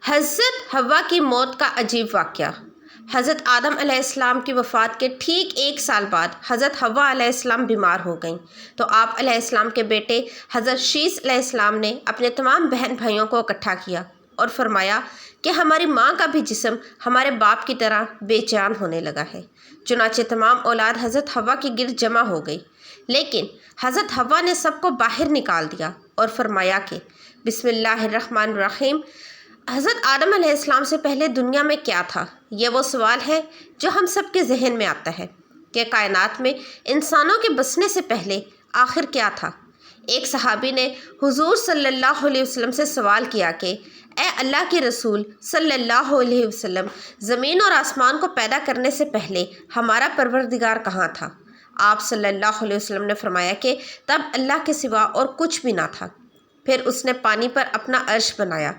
حضرت حوا کی موت کا عجیب واقعہ۔ حضرت آدم علیہ السلام کی وفات کے ٹھیک 1 سال بعد حضرت حوا علیہ السلام بیمار ہو گئیں تو آپ علیہ السلام کے بیٹے حضرت شیث علیہ السلام نے اپنے تمام بہن بھائیوں کو اکٹھا کیا اور فرمایا کہ ہماری ماں کا بھی جسم ہمارے باپ کی طرح بے چین ہونے لگا ہے۔ چنانچہ تمام اولاد حضرت حوا کے گرد جمع ہو گئی، لیکن حضرت حوا نے سب کو باہر نکال دیا اور فرمایا کہ بسم اللہ الرحمن الرحیم۔ حضرت آدم علیہ السلام سے پہلے دنیا میں کیا تھا؟ یہ وہ سوال ہے جو ہم سب کے ذہن میں آتا ہے کہ کائنات میں انسانوں کے بسنے سے پہلے آخر کیا تھا؟ ایک صحابی نے حضور صلی اللہ علیہ وسلم سے سوال کیا کہ اے اللہ کے رسول صلی اللہ علیہ وسلم، زمین اور آسمان کو پیدا کرنے سے پہلے ہمارا پروردگار کہاں تھا؟ آپ صلی اللہ علیہ وسلم نے فرمایا کہ تب اللہ کے سوا اور کچھ بھی نہ تھا۔ پھر اس نے پانی پر اپنا عرش بنایا،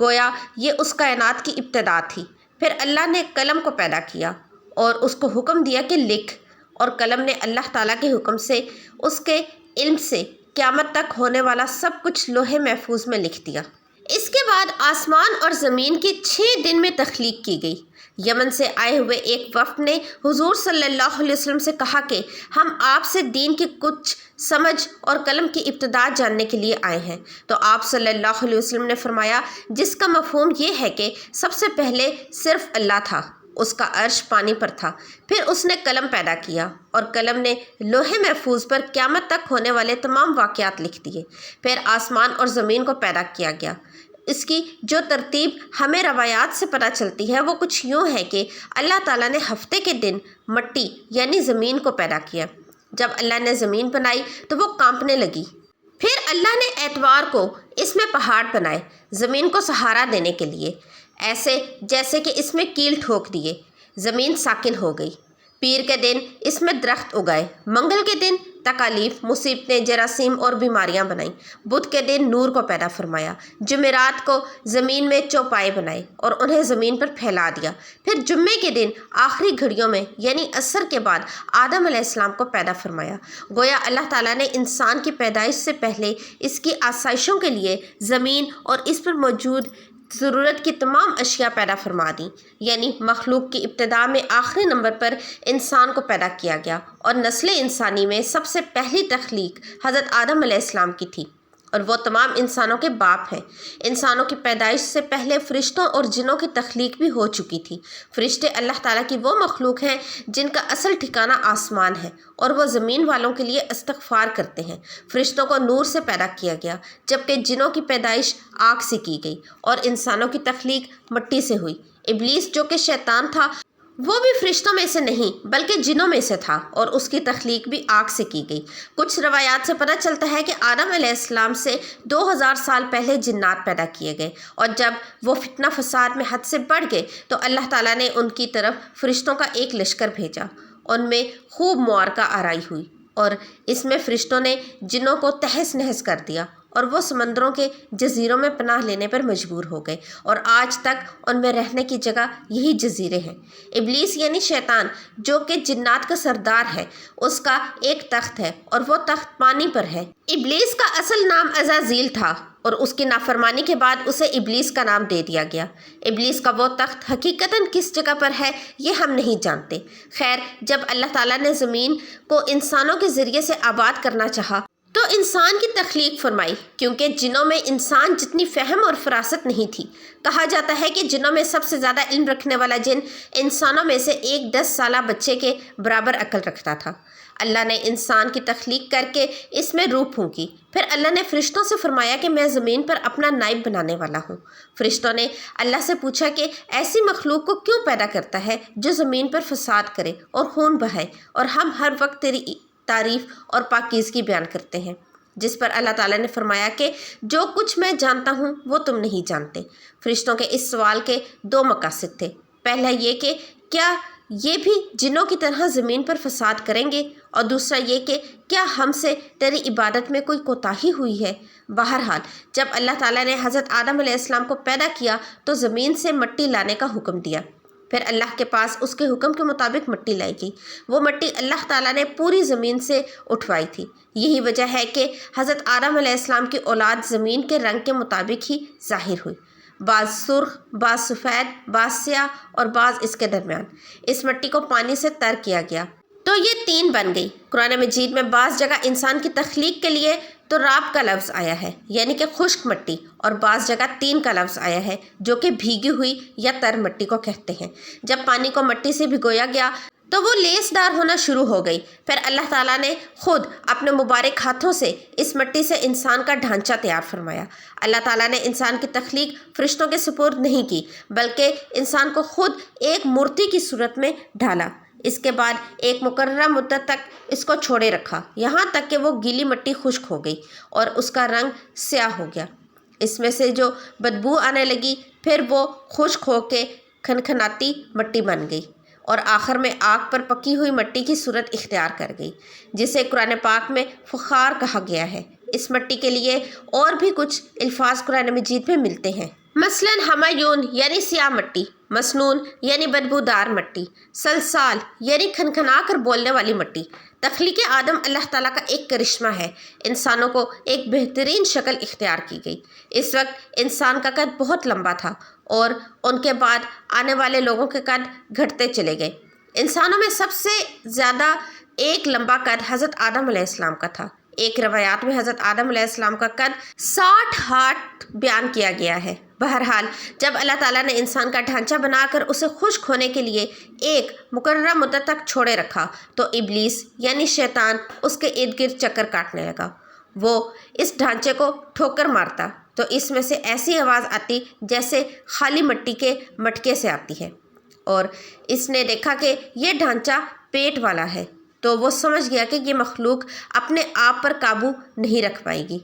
گویا یہ اس کائنات کی ابتدا تھی۔ پھر اللہ نے قلم کو پیدا کیا اور اس کو حکم دیا کہ لکھ، اور قلم نے اللہ تعالیٰ کے حکم سے اس کے علم سے قیامت تک ہونے والا سب کچھ لوح محفوظ میں لکھ دیا۔ اس کے بعد آسمان اور زمین کی 6 دن میں تخلیق کی گئی۔ یمن سے آئے ہوئے ایک وفد نے حضور صلی اللہ علیہ وسلم سے کہا کہ ہم آپ سے دین کی کچھ سمجھ اور قلم کی ابتدا جاننے کے لیے آئے ہیں، تو آپ صلی اللہ علیہ وسلم نے فرمایا جس کا مفہوم یہ ہے کہ سب سے پہلے صرف اللہ تھا، اس کا عرش پانی پر تھا، پھر اس نے قلم پیدا کیا اور قلم نے لوح محفوظ پر قیامت تک ہونے والے تمام واقعات لکھ دیے۔ پھر آسمان اور زمین کو پیدا کیا گیا۔ اس کی جو ترتیب ہمیں روایات سے پتہ چلتی ہے وہ کچھ یوں ہے کہ اللہ تعالیٰ نے ہفتے کے دن مٹی یعنی زمین کو پیدا کیا۔ جب اللہ نے زمین بنائی تو وہ کانپنے لگی۔ پھر اللہ نے اتوار کو اس میں پہاڑ بنائے زمین کو سہارا دینے کے لیے، ایسے جیسے کہ اس میں کیل ٹھوک دیے، زمین ساکن ہو گئی۔ پیر کے دن اس میں درخت اگائے، منگل کے دن تکالیف، مصیبتیں، جراثیم اور بیماریاں بنائیں، بدھ کے دن نور کو پیدا فرمایا، جمعرات کو زمین میں چوپائے بنائے اور انہیں زمین پر پھیلا دیا۔ پھر جمعے کے دن آخری گھڑیوں میں یعنی عصر کے بعد آدم علیہ السلام کو پیدا فرمایا۔ گویا اللہ تعالیٰ نے انسان کی پیدائش سے پہلے اس کی آسائشوں کے لیے زمین اور اس پر موجود ضرورت کی تمام اشیاء پیدا فرما دیں، یعنی مخلوق کی ابتدا میں آخری نمبر پر انسان کو پیدا کیا گیا، اور نسل انسانی میں سب سے پہلی تخلیق حضرت آدم علیہ السلام کی تھی اور وہ تمام انسانوں کے باپ ہیں۔ انسانوں کی پیدائش سے پہلے فرشتوں اور جنوں کی تخلیق بھی ہو چکی تھی۔ فرشتے اللہ تعالیٰ کی وہ مخلوق ہیں جن کا اصل ٹھکانہ آسمان ہے اور وہ زمین والوں کے لیے استغفار کرتے ہیں۔ فرشتوں کو نور سے پیدا کیا گیا، جبکہ جنوں کی پیدائش آگ سے کی گئی اور انسانوں کی تخلیق مٹی سے ہوئی۔ ابلیس جو کہ شیطان تھا وہ بھی فرشتوں میں سے نہیں بلکہ جنوں میں سے تھا اور اس کی تخلیق بھی آگ سے کی گئی۔ کچھ روایات سے پتہ چلتا ہے کہ آدم علیہ السلام سے 2000 سال پہلے جنات پیدا کیے گئے، اور جب وہ فتنہ فساد میں حد سے بڑھ گئے تو اللہ تعالیٰ نے ان کی طرف فرشتوں کا ایک لشکر بھیجا۔ ان میں خوب معرکہ آرائی ہوئی اور اس میں فرشتوں نے جنوں کو تہس نہس کر دیا اور وہ سمندروں کے جزیروں میں پناہ لینے پر مجبور ہو گئے، اور آج تک ان میں رہنے کی جگہ یہی جزیرے ہیں۔ ابلیس یعنی شیطان جو کہ جنات کا سردار ہے، اس کا ایک تخت ہے اور وہ تخت پانی پر ہے۔ ابلیس کا اصل نام عزازیل تھا اور اس کی نافرمانی کے بعد اسے ابلیس کا نام دے دیا گیا۔ ابلیس کا وہ تخت حقیقتاً کس جگہ پر ہے یہ ہم نہیں جانتے۔ خیر، جب اللہ تعالیٰ نے زمین کو انسانوں کے ذریعے سے آباد کرنا چاہا تو انسان کی تخلیق فرمائی، کیونکہ جنوں میں انسان جتنی فہم اور فراست نہیں تھی۔ کہا جاتا ہے کہ جنوں میں سب سے زیادہ علم رکھنے والا جن انسانوں میں سے ایک 10 سالہ بچے کے برابر عقل رکھتا تھا۔ اللہ نے انسان کی تخلیق کر کے اس میں روح پھونکی۔ پھر اللہ نے فرشتوں سے فرمایا کہ میں زمین پر اپنا نائب بنانے والا ہوں۔ فرشتوں نے اللہ سے پوچھا کہ ایسی مخلوق کو کیوں پیدا کرتا ہے جو زمین پر فساد کرے اور خون بہائے، اور ہم ہر وقت تیری تعریف اور پاکیزگی بیان کرتے ہیں۔ جس پر اللہ تعالیٰ نے فرمایا کہ جو کچھ میں جانتا ہوں وہ تم نہیں جانتے۔ فرشتوں کے اس سوال کے 2 مقاصد تھے۔ پہلا یہ کہ کیا یہ بھی جنوں کی طرح زمین پر فساد کریں گے، اور دوسرا یہ کہ کیا ہم سے تیری عبادت میں کوئی کوتاہی ہوئی ہے۔ بہرحال جب اللہ تعالیٰ نے حضرت آدم علیہ السلام کو پیدا کیا تو زمین سے مٹی لانے کا حکم دیا۔ پھر اللہ کے پاس اس کے حکم کے مطابق مٹی لائی گئی۔ وہ مٹی اللہ تعالیٰ نے پوری زمین سے اٹھوائی تھی۔ یہی وجہ ہے کہ حضرت آدم علیہ السلام کی اولاد زمین کے رنگ کے مطابق ہی ظاہر ہوئی۔ بعض سرخ، بعض سفید، بعض سیاہ اور بعض اس کے درمیان۔ اس مٹی کو پانی سے تر کیا گیا تو یہ 3 بن گئی۔ قرآن مجید میں بعض جگہ انسان کی تخلیق کے لیے تو راب کا لفظ آیا ہے یعنی کہ خشک مٹی، اور بعض جگہ 3 کا لفظ آیا ہے جو کہ بھیگی ہوئی یا تر مٹی کو کہتے ہیں۔ جب پانی کو مٹی سے بھگویا گیا تو وہ لیس دار ہونا شروع ہو گئی۔ پھر اللہ تعالیٰ نے خود اپنے مبارک ہاتھوں سے اس مٹی سے انسان کا ڈھانچہ تیار فرمایا۔ اللہ تعالیٰ نے انسان کی تخلیق فرشتوں کے سپرد نہیں کی، بلکہ انسان کو خود ایک مورتی کی صورت میں ڈھالا۔ اس کے بعد ایک مقررہ مدت تک اس کو چھوڑے رکھا، یہاں تک کہ وہ گیلی مٹی خشک ہو گئی اور اس کا رنگ سیاہ ہو گیا۔ اس میں سے جو بدبو آنے لگی پھر وہ خشک ہو کے کھنکھناتی مٹی بن گئی اور آخر میں آگ پر پکی ہوئی مٹی کی صورت اختیار کر گئی، جسے قرآن پاک میں فخار کہا گیا ہے۔ اس مٹی کے لیے اور بھی کچھ الفاظ قرآن مجید میں ملتے ہیں، مثلاً ہمایون یعنی سیاہ مٹی، مسنون یعنی بدبودار مٹی، سلسال یعنی کھنکھنا کر بولنے والی مٹی۔ تخلیق آدم اللہ تعالیٰ کا ایک کرشمہ ہے۔ انسانوں کو ایک بہترین شکل اختیار کی گئی۔ اس وقت انسان کا قد بہت لمبا تھا اور ان کے بعد آنے والے لوگوں کے قد گھٹتے چلے گئے۔ انسانوں میں سب سے زیادہ ایک لمبا قد حضرت آدم علیہ السلام کا تھا۔ ایک روایات میں حضرت آدم علیہ السلام کا قد 60 ہاتھ بیان کیا گیا ہے۔ بہرحال جب اللہ تعالیٰ نے انسان کا ڈھانچہ بنا کر اسے خشک ہونے کے لیے ایک مقررہ مدت تک چھوڑے رکھا تو ابلیس یعنی شیطان اس کے ارد گرد چکر کاٹنے لگا۔ وہ اس ڈھانچے کو ٹھوکر مارتا تو اس میں سے ایسی آواز آتی جیسے خالی مٹی کے مٹکے سے آتی ہے، اور اس نے دیکھا کہ یہ ڈھانچہ پیٹ والا ہے تو وہ سمجھ گیا کہ یہ مخلوق اپنے آپ پر قابو نہیں رکھ پائے گی۔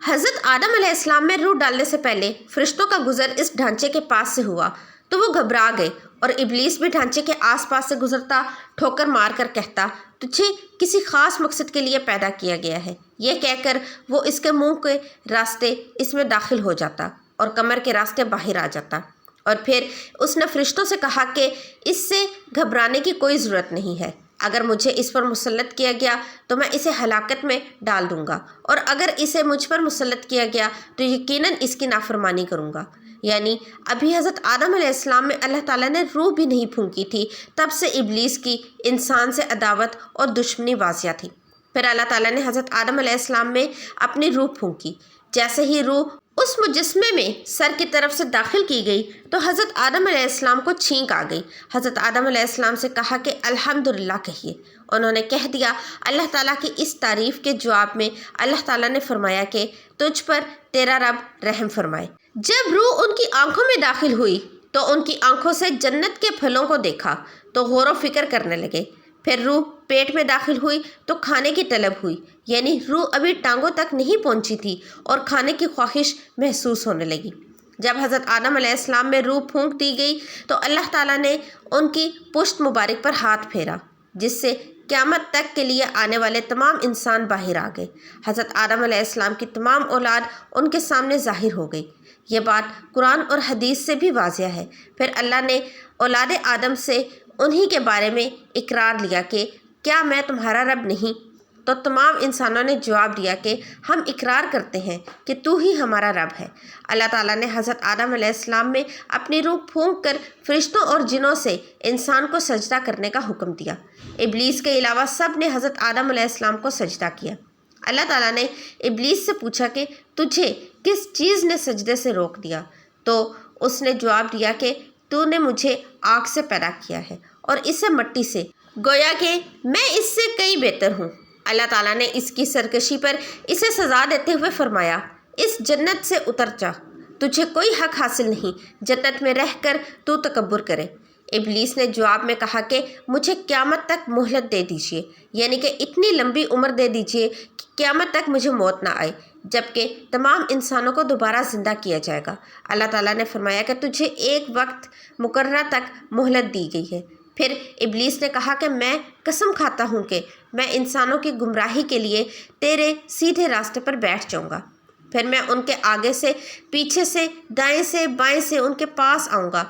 حضرت آدم علیہ السلام میں روح ڈالنے سے پہلے فرشتوں کا گزر اس ڈھانچے کے پاس سے ہوا تو وہ گھبرا گئے، اور ابلیس بھی ڈھانچے کے آس پاس سے گزرتا ٹھوکر مار کر کہتا، تجھے کسی خاص مقصد کے لیے پیدا کیا گیا ہے۔ یہ کہہ کر وہ اس کے منہ کے راستے اس میں داخل ہو جاتا اور کمر کے راستے باہر آ جاتا، اور پھر اس نے فرشتوں سے کہا کہ اس سے گھبرانے کی کوئی ضرورت نہیں ہے۔ اگر مجھے اس پر مسلط کیا گیا تو میں اسے ہلاکت میں ڈال دوں گا، اور اگر اسے مجھ پر مسلط کیا گیا تو یقیناً اس کی نافرمانی کروں گا۔ یعنی ابھی حضرت آدم علیہ السلام میں اللہ تعالیٰ نے روح بھی نہیں پھونکی تھی، تب سے ابلیس کی انسان سے عداوت اور دشمنی واضح تھی۔ پھر اللہ تعالیٰ نے حضرت آدم علیہ السلام میں اپنی روح پھونکی۔ جیسے ہی روح اس مجسمے میں سر کی طرف سے داخل کی گئی تو حضرت آدم علیہ السلام کو چھینک آ گئی۔ حضرت آدم علیہ السلام سے کہا کہ الحمدللہ کہیے۔ انہوں نے کہہ دیا۔ اللہ تعالیٰ کی اس تعریف کے جواب میں اللہ تعالیٰ نے فرمایا کہ تجھ پر تیرا رب رحم فرمائے۔ جب روح ان کی آنکھوں میں داخل ہوئی تو ان کی آنکھوں سے جنت کے پھلوں کو دیکھا تو غور و فکر کرنے لگے۔ پھر روح پیٹ میں داخل ہوئی تو کھانے کی طلب ہوئی، یعنی روح ابھی ٹانگوں تک نہیں پہنچی تھی اور کھانے کی خواہش محسوس ہونے لگی۔ جب حضرت آدم علیہ السلام میں روح پھونک دی گئی تو اللہ تعالیٰ نے ان کی پشت مبارک پر ہاتھ پھیرا، جس سے قیامت تک کے لیے آنے والے تمام انسان باہر آ گئے۔ حضرت آدم علیہ السلام کی تمام اولاد ان کے سامنے ظاہر ہو گئی۔ یہ بات قرآن اور حدیث سے بھی واضح ہے۔ پھر اللہ نے اولاد آدم سے انہی کے بارے میں اقرار لیا کہ کیا میں تمہارا رب نہیں؟ تو تمام انسانوں نے جواب دیا کہ ہم اقرار کرتے ہیں کہ تو ہی ہمارا رب ہے۔ اللہ تعالیٰ نے حضرت آدم علیہ السلام میں اپنی روح پھونک کر فرشتوں اور جنوں سے انسان کو سجدہ کرنے کا حکم دیا۔ ابلیس کے علاوہ سب نے حضرت آدم علیہ السلام کو سجدہ کیا۔ اللہ تعالیٰ نے ابلیس سے پوچھا کہ تجھے کس چیز نے سجدے سے روک دیا؟ تو اس نے جواب دیا کہ تو نے مجھے آگ سے پیدا کیا ہے اور اسے مٹی سے، گویا کہ میں اس سے کئی بہتر ہوں۔ اللہ تعالیٰ نے اس کی سرکشی پر اسے سزا دیتے ہوئے فرمایا، اس جنت سے اتر جا، تجھے کوئی حق حاصل نہیں جنت میں رہ کر تو تکبر کرے۔ ابلیس نے جواب میں کہا کہ مجھے قیامت تک مہلت دے دیجیے، یعنی کہ اتنی لمبی عمر دے دیجیے کہ قیامت تک مجھے موت نہ آئے، جبکہ تمام انسانوں کو دوبارہ زندہ کیا جائے گا۔ اللہ تعالیٰ نے فرمایا کہ تجھے ایک وقت مقررہ تک مہلت دی گئی ہے۔ پھر ابلیس نے کہا کہ میں قسم کھاتا ہوں کہ میں انسانوں کی گمراہی کے لیے تیرے سیدھے راستے پر بیٹھ جاؤں گا، پھر میں ان کے آگے سے، پیچھے سے، دائیں سے، بائیں سے ان کے پاس آؤں گا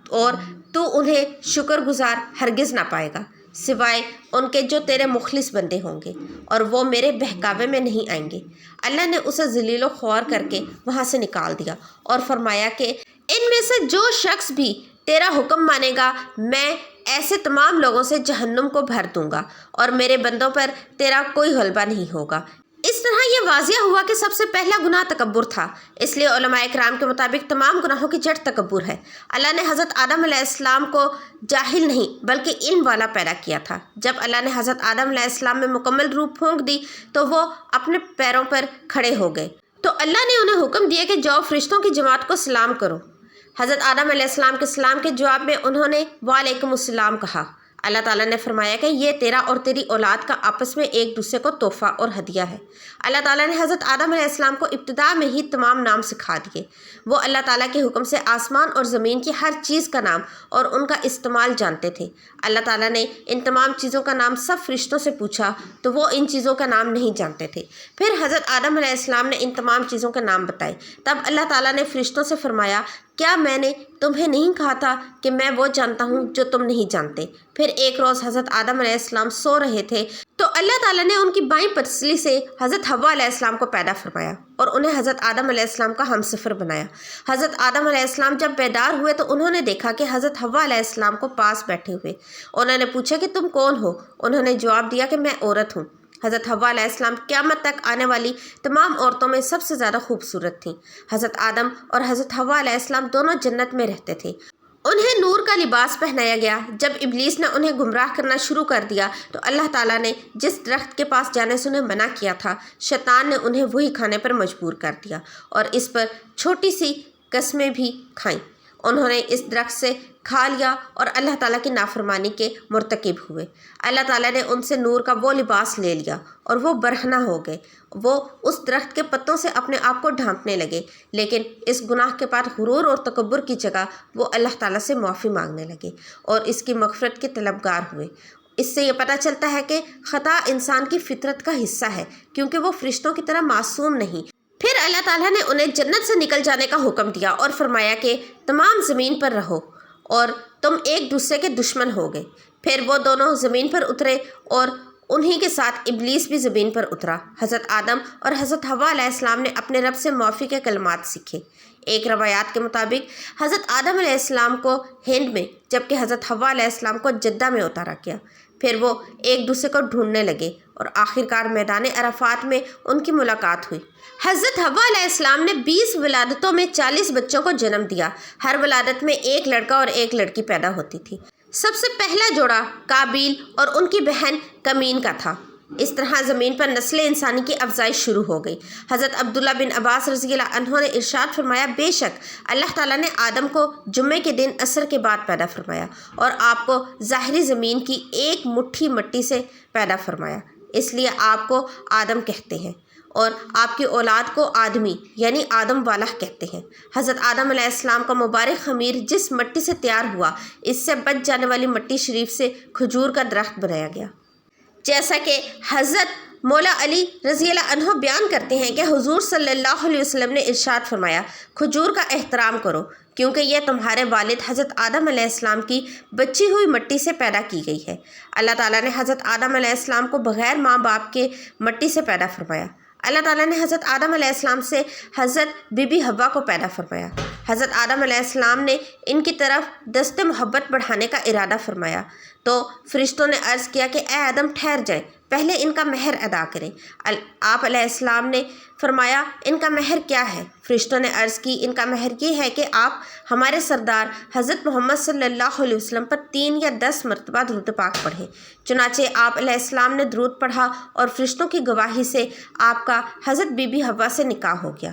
اور تو انہیں شکر گزار ہرگز نہ پائے گا۔ سوائے ان کے جو تیرے مخلص بندے ہوں گے، اور وہ میرے بہکاوے میں نہیں آئیں گے۔ اللہ نے اسے ذلیل و خوار کر کے وہاں سے نکال دیا اور فرمایا کہ ان میں سے جو شخص بھی تیرا حکم مانے گا میں ایسے تمام لوگوں سے جہنم کو بھر دوں گا، اور میرے بندوں پر تیرا کوئی غلبہ نہیں ہوگا۔ اس طرح یہ واضح ہوا کہ سب سے پہلا گناہ تکبر تھا، اس لیے علماء کرام کے مطابق تمام گناہوں کی جڑ تکبر ہے۔ اللہ نے حضرت آدم علیہ السلام کو جاہل نہیں بلکہ علم والا پیدا کیا تھا۔ جب اللہ نے حضرت آدم علیہ السلام میں مکمل روح پھونک دی تو وہ اپنے پیروں پر کھڑے ہو گئے، تو اللہ نے انہیں حکم دیا کہ جاؤ فرشتوں کی جماعت کو سلام کرو۔ حضرت آدم علیہ السلام کے سلام کے جواب میں انہوں نے وعلیکم السلام کہا۔ اللہ تعالیٰ نے فرمایا کہ یہ تیرا اور تیری اولاد کا آپس میں ایک دوسرے کو تحفہ اور ہدیہ ہے۔ اللہ تعالیٰ نے حضرت آدم علیہ السلام کو ابتدا میں ہی تمام نام سکھا دیے۔ وہ اللہ تعالیٰ کے حکم سے آسمان اور زمین کی ہر چیز کا نام اور ان کا استعمال جانتے تھے۔ اللہ تعالیٰ نے ان تمام چیزوں کا نام سب فرشتوں سے پوچھا تو وہ ان چیزوں کا نام نہیں جانتے تھے۔ پھر حضرت آدم علیہ السلام نے ان تمام چیزوں کے نام بتائے۔ تب اللہ تعالیٰ نے فرشتوں سے فرمایا کیا میں نے تمہیں نہیں کہا تھا کہ میں وہ جانتا ہوں جو تم نہیں جانتے؟ پھر ایک روز حضرت آدم علیہ السلام سو رہے تھے تو اللہ تعالیٰ نے ان کی بائیں پسلی سے حضرت حوا علیہ السلام کو پیدا فرمایا اور انہیں حضرت آدم علیہ السلام کا ہمسفر بنایا۔ حضرت آدم علیہ السلام جب بیدار ہوئے تو انہوں نے دیکھا کہ حضرت حوا علیہ السلام کو پاس بیٹھے ہوئے۔ انہوں نے پوچھا کہ تم کون ہو؟ انہوں نے جواب دیا کہ میں عورت ہوں۔ حضرت حوا علیہ السلام قیامت تک آنے والی تمام عورتوں میں سب سے زیادہ خوبصورت تھیں۔ حضرت آدم اور حضرت حوا علیہ السلام دونوں جنت میں رہتے تھے۔ انہیں نور کا لباس پہنایا گیا۔ جب ابلیس نے انہیں گمراہ کرنا شروع کر دیا تو اللہ تعالیٰ نے جس درخت کے پاس جانے سے انہیں منع کیا تھا، شیطان نے انہیں وہی کھانے پر مجبور کر دیا اور اس پر چھوٹی سی قسمیں بھی کھائیں۔ انہوں نے اس درخت سے کھا لیا اور اللہ تعالیٰ کی نافرمانی کے مرتکب ہوئے۔ اللہ تعالیٰ نے ان سے نور کا وہ لباس لے لیا اور وہ برہنہ ہو گئے۔ وہ اس درخت کے پتوں سے اپنے آپ کو ڈھانپنے لگے، لیکن اس گناہ کے بعد غرور اور تکبر کی جگہ وہ اللہ تعالیٰ سے معافی مانگنے لگے اور اس کی مغفرت کے طلبگار ہوئے۔ اس سے یہ پتہ چلتا ہے کہ خطا انسان کی فطرت کا حصہ ہے، کیونکہ وہ فرشتوں کی طرح معصوم نہیں۔ پھر اللہ تعالیٰ نے انہیں جنت سے نکل جانے کا حکم دیا اور فرمایا کہ تمام زمین پر رہو اور تم ایک دوسرے کے دشمن ہو گئے۔ پھر وہ دونوں زمین پر اترے اور انہی کے ساتھ ابلیس بھی زمین پر اترا۔ حضرت آدم اور حضرت حوا علیہ السلام نے اپنے رب سے معافی کے کلمات سیکھے۔ ایک روایات کے مطابق حضرت آدم علیہ السلام کو ہند میں جبکہ حضرت حوا علیہ السلام کو جدہ میں اتارا گیا۔ پھر وہ ایک دوسرے کو ڈھونڈنے لگے اور آخرکار میدان عرفات میں ان کی ملاقات ہوئی۔ حضرت حوا علیہ السلام نے 20 ولادتوں میں 40 بچوں کو جنم دیا۔ ہر ولادت میں ایک لڑکا اور ایک لڑکی پیدا ہوتی تھی۔ سب سے پہلا جوڑا قابیل اور ان کی بہن کمین کا تھا۔ اس طرح زمین پر نسل انسانی کی افزائش شروع ہو گئی۔ حضرت عبداللہ بن عباس رضی اللہ عنہ نے ارشاد فرمایا بے شک اللہ تعالیٰ نے آدم کو جمعے کے دن عصر کے بعد پیدا فرمایا اور آپ کو ظاہری زمین کی ایک مٹھی مٹی سے پیدا فرمایا، اس لیے آپ کو آدم کہتے ہیں اور آپ کی اولاد کو آدمی یعنی آدم والا کہتے ہیں۔ حضرت آدم علیہ السلام کا مبارک خمیر جس مٹی سے تیار ہوا، اس سے بچ جانے والی مٹی شریف سے کھجور کا درخت بنایا گیا۔ جیسا کہ حضرت مولا علی رضی اللہ عنہ بیان کرتے ہیں کہ حضور صلی اللہ علیہ وسلم نے ارشاد فرمایا کھجور کا احترام کرو کیونکہ یہ تمہارے والد حضرت آدم علیہ السلام کی بچی ہوئی مٹی سے پیدا کی گئی ہے۔ اللہ تعالیٰ نے حضرت آدم علیہ السلام کو بغیر ماں باپ کے مٹی سے پیدا فرمایا۔ اللہ تعالیٰ نے حضرت آدم علیہ السلام سے حضرت بی بی حوا کو پیدا فرمایا۔ حضرت آدم علیہ السلام نے ان کی طرف دست محبت بڑھانے کا ارادہ فرمایا تو فرشتوں نے عرض کیا کہ اے آدم ٹھہر جائیں، پہلے ان کا مہر ادا کریں۔ آپ علیہ السلام نے فرمایا ان کا مہر کیا ہے؟ فرشتوں نے عرض کی ان کا مہر یہ ہے کہ آپ ہمارے سردار حضرت محمد صلی اللہ علیہ وسلم پر 3 یا 10 مرتبہ درود پاک پڑھیں۔ چنانچہ آپ علیہ السلام نے درود پڑھا اور فرشتوں کی گواہی سے آپ کا حضرت بی بی حوا سے نکاح ہو گیا۔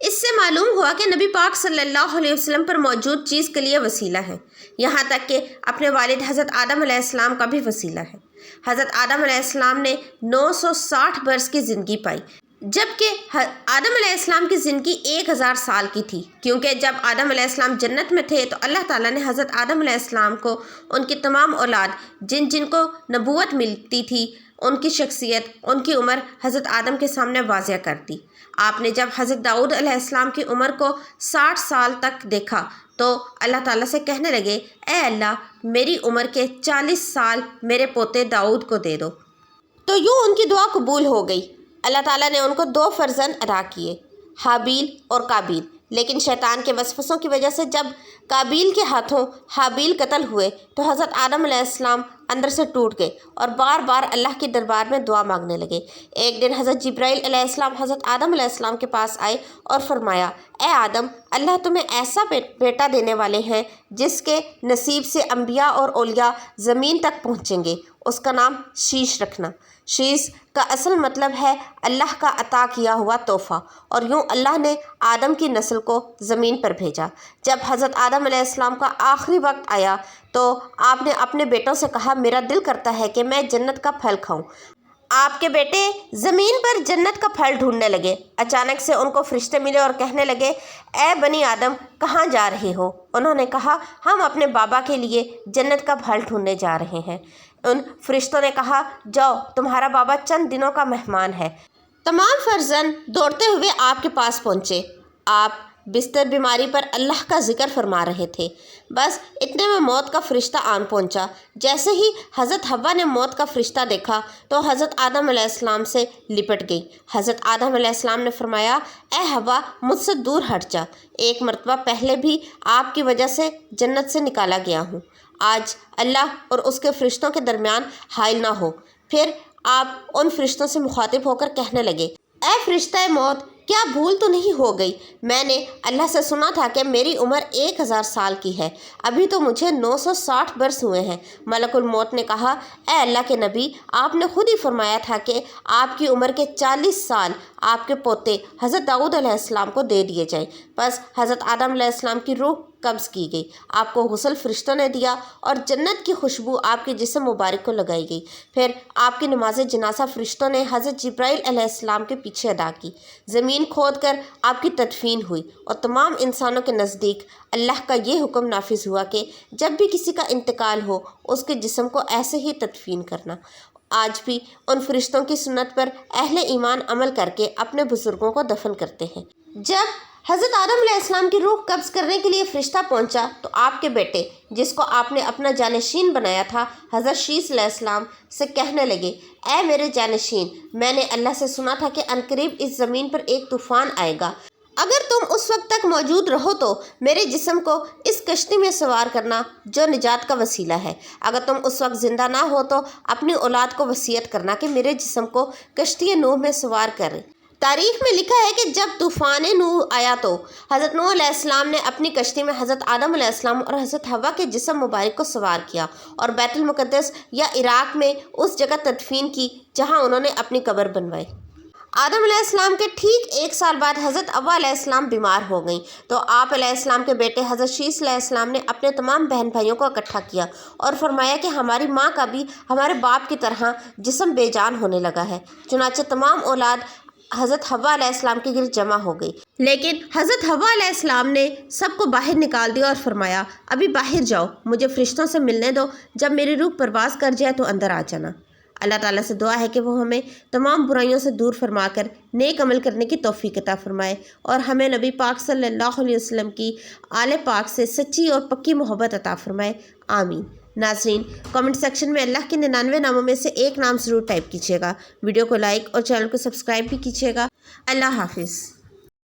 اس سے معلوم ہوا کہ نبی پاک صلی اللہ علیہ وسلم پر موجود چیز کے لیے وسیلہ ہے، یہاں تک کہ اپنے والد حضرت آدم علیہ السلام کا بھی وسیلہ ہے۔ حضرت آدم علیہ السلام نے 960 برس کی زندگی پائی، جبکہ آدم علیہ السلام کی زندگی 1000 سال کی تھی، کیونکہ جب آدم علیہ السلام جنت میں تھے تو اللہ تعالیٰ نے حضرت آدم علیہ السلام کو ان کی تمام اولاد جن جن کو نبوت ملتی تھی ان کی شخصیت، ان کی عمر حضرت آدم کے سامنے واضح کر دی۔ آپ نے جب حضرت داؤد علیہ السلام کی عمر کو 60 سال تک دیکھا تو اللہ تعالیٰ سے کہنے لگے اے اللہ میری عمر کے 40 سال میرے پوتے داؤد کو دے دو۔ تو یوں ان کی دعا قبول ہو گئی۔ اللہ تعالیٰ نے ان کو 2 فرزند عطا کیے، حابیل اور قابیل، لیکن شیطان کے وسوسوں کی وجہ سے جب قابیل کے ہاتھوں حابیل قتل ہوئے تو حضرت آدم علیہ السلام اندر سے ٹوٹ گئے اور بار بار اللہ کے دربار میں دعا مانگنے لگے۔ ایک دن حضرت جبرائیل علیہ السلام حضرت آدم علیہ السلام کے پاس آئے اور فرمایا اے آدم، اللہ تمہیں ایسا بیٹا دینے والے ہیں جس کے نصیب سے انبیاء اور اولیاء زمین تک پہنچیں گے، اس کا نام شیش رکھنا۔ شیش کا اصل مطلب ہے اللہ کا عطا کیا ہوا تحفہ، اور یوں اللہ نے آدم کی نسل کو زمین پر بھیجا۔ جب حضرت آدم علیہ السلام کا آخری وقت آیا تو آپ نے اپنے بیٹوں سے کہا میرا دل کرتا ہے کہ میں جنت کا پھل کھاؤں۔ آپ کے بیٹے زمین پر جنت کا پھل ڈھونڈنے لگے۔ اچانک سے ان کو فرشتے ملے اور کہنے لگے اے بنی آدم کہاں جا رہے ہو؟ انہوں نے کہا ہم اپنے بابا کے لیے جنت کا پھل ڈھونڈنے جا رہے ہیں۔ ان فرشتوں نے کہا جاؤ تمہارا بابا چند دنوں کا مہمان ہے۔ تمام فرزند دوڑتے ہوئے آپ کے پاس پہنچے۔ آپ بستر بیماری پر اللہ کا ذکر فرما رہے تھے۔ بس اتنے میں موت کا فرشتہ آن پہنچا۔ جیسے ہی حضرت حوا نے موت کا فرشتہ دیکھا تو حضرت آدم علیہ السلام سے لپٹ گئی۔ حضرت آدم علیہ السلام نے فرمایا اے حوا مجھ سے دور ہٹ جا، ایک مرتبہ پہلے بھی آپ کی وجہ سے جنت سے نکالا گیا ہوں، آج اللہ اور اس کے فرشتوں کے درمیان حائل نہ ہو۔ پھر آپ ان فرشتوں سے مخاطب ہو کر کہنے لگے اے فرشتہ موت کیا بھول تو نہیں ہو گئی؟ میں نے اللہ سے سنا تھا کہ میری عمر 1000 سال کی ہے، ابھی تو مجھے 960 برس ہوئے ہیں۔ ملک الموت نے کہا اے اللہ کے نبی، آپ نے خود ہی فرمایا تھا کہ آپ کی عمر کے 40 سال آپ کے پوتے حضرت داؤد علیہ السلام کو دے دیے جائیں۔ بس حضرت آدم علیہ السلام کی روح قبض کی گئی، آپ کو غسل فرشتوں نے دیا اور جنت کی خوشبو آپ کے جسم مبارک کو لگائی گئی۔ پھر آپ کی نماز جنازہ فرشتوں نے حضرت جبرائیل علیہ السلام کے پیچھے ادا کی، زمین کھود کر آپ کی تدفین ہوئی، اور تمام انسانوں کے نزدیک اللہ کا یہ حکم نافذ ہوا کہ جب بھی کسی کا انتقال ہو اس کے جسم کو ایسے ہی تدفین کرنا۔ آج بھی ان فرشتوں کی سنت پر اہل ایمان عمل کر کے اپنے بزرگوں کو دفن کرتے ہیں۔ جب حضرت آدم علیہ السلام کی روح قبض کرنے کے لیے فرشتہ پہنچا تو آپ کے بیٹے جس کو آپ نے اپنا جانشین بنایا تھا حضرت شیش علیہ السلام سے کہنے لگے اے میرے جانشین، میں نے اللہ سے سنا تھا کہ عنقریب اس زمین پر ایک طوفان آئے گا، اگر تم اس وقت تک موجود رہو تو میرے جسم کو اس کشتی میں سوار کرنا جو نجات کا وسیلہ ہے، اگر تم اس وقت زندہ نہ ہو تو اپنی اولاد کو وصیت کرنا کہ میرے جسم کو کشتی نوح میں سوار کریں۔ تاریخ میں لکھا ہے کہ جب طوفان نوح آیا تو حضرت نوح علیہ السلام نے اپنی کشتی میں حضرت آدم علیہ السلام اور حضرت حوا کے جسم مبارک کو سوار کیا اور بیت المقدس یا عراق میں اس جگہ تدفین کی جہاں انہوں نے اپنی قبر بنوائی۔ آدم علیہ السلام کے ٹھیک 1 سال بعد حضرت حوا علیہ السلام بیمار ہو گئیں تو آپ علیہ السلام کے بیٹے حضرت شیش علیہ السلام نے اپنے تمام بہن بھائیوں کو اکٹھا کیا اور فرمایا کہ ہماری ماں کا بھی ہمارے باپ کی طرح جسم بے جان ہونے لگا ہے۔ چنانچہ تمام اولاد حضرت حوا علیہ السلام کے گرد جمع ہو گئی، لیکن حضرت حوا علیہ السلام نے سب کو باہر نکال دیا اور فرمایا ابھی باہر جاؤ، مجھے فرشتوں سے ملنے دو، جب میری روح پرواز کر جائے تو اندر آ جانا۔ اللہ تعالیٰ سے دعا ہے کہ وہ ہمیں تمام برائیوں سے دور فرما کر نیک عمل کرنے کی توفیق عطا فرمائے اور ہمیں نبی پاک صلی اللہ علیہ وسلم کی آل پاک سے سچی اور پکی محبت عطا فرمائے، آمین۔ ناظرین، کامنٹ سیکشن میں اللہ کے 99 ناموں میں سے ایک نام ضرور ٹائپ کیجیے گا، ویڈیو کو لائک اور چینل کو سبسکرائب بھی کیجیے گا۔ اللہ حافظ۔